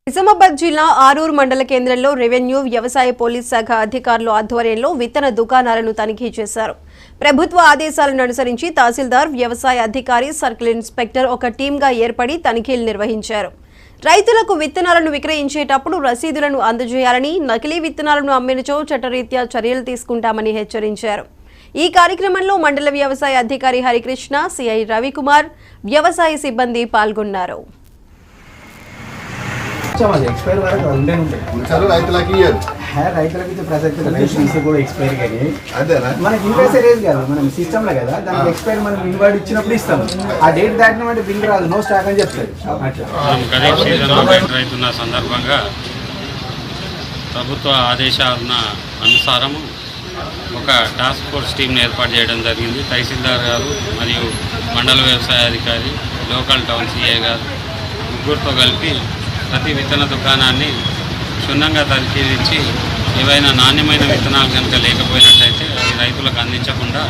నిజామాబాద్ జిల్లా ఆరూర్ మండల కేంద్రంలో రెవెన్యూ వ్యవసాయ పోలీస్ శాఖ అధికారులు ఆధ్వర్యంలో విత్తన దుకాణాలను తనిఖీ చేశారు. ప్రభుత్వ ఆదేశాలను అనుసరించి తహసీల్దార్, వ్యవసాయ అధికారి, సర్కిల్ ఇన్స్పెక్టర్ ఒక టీంగా ఏర్పడి తనిఖీలు నిర్వహించారు. రైతులకు విత్తనాలను విక్రయించేటప్పుడు రసీదులను అందజేయాలని, నకిలీ విత్తనాలను అమ్మినచో చట్టరీత్యా చర్యలు తీసుకుంటామని హెచ్చరించారు. ఈ కార్యక్రమంలో మండల వ్యవసాయ అధికారి హరికృష్ణ, సిఐ రవికుమార్, వ్యవసాయ సిబ్బంది పాల్గొన్నారు. एक्सपायर वाला ఉండే చలో రైతులకి ఇయ్యరు రైతులకి ప్రసక్తి లైసెన్స్ కూడా ఎక్స్పైర్ కానీ అదేనా మనకి ఇన్వాయిస్ రేజ్ కాదు మనం సిస్టంలో కదా దానికి ఎక్స్పైర్ మనం ఇన్వాయిడ్ ఇచ్చినప్పుడు ఇస్తాం ఆ డేట్ దాటినప్పుడు బిల్ రాదు నో స్టాక్ అని చెప్తారు. ఖరీఫ్ సీజన్లో రైతున్న సందర్భంగా ప్రభుత్వ ఆదేశాల అనుసారము ఒక టాస్క్ ఫోర్స్ టీంను ఏర్పాటు చేయడం జరిగింది. తహసీల్దార్ గారు మరియు మండల వ్యవసాయ అధికారి, లోకల్ టౌన్ సిఐ గారు ముగ్గురితో కలిపి ప్రతి విత్తన దుకాణాన్ని క్షుణ్ణంగా పరిశీలించి ఏవైనా నాణ్యమైన విత్తనాలు కనుక లేకపోయినట్టయితే అవి రైతులకు అందించకుండా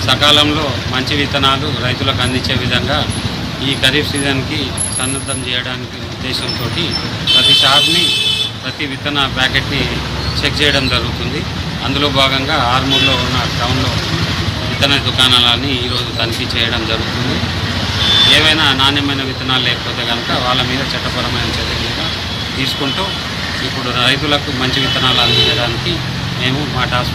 సకాలంలో మంచి విత్తనాలు రైతులకు అందించే విధంగా ఈ ఖరీఫ్ సీజన్కి సన్నద్ధం చేయడానికి ఉద్దేశంతో ప్రతి షాప్ని, ప్రతి విత్తన ప్యాకెట్ని చెక్ చేయడం జరుగుతుంది. అందులో భాగంగా ఆర్మూర్లో ఉన్న టౌన్లో విత్తన దుకాణాలని ఈరోజు తనిఖీ చేయడం జరుగుతుంది. ఏవైనా నాణ్యమైన విత్తనాలు లేకపోతే కనుక వాళ్ళ మీద చట్టపరమైన చర్యలుగా తీసుకుంటూ ఇప్పుడు రైతులకు మంచి విత్తనాలు అందించడానికి మేము మా టాస్క్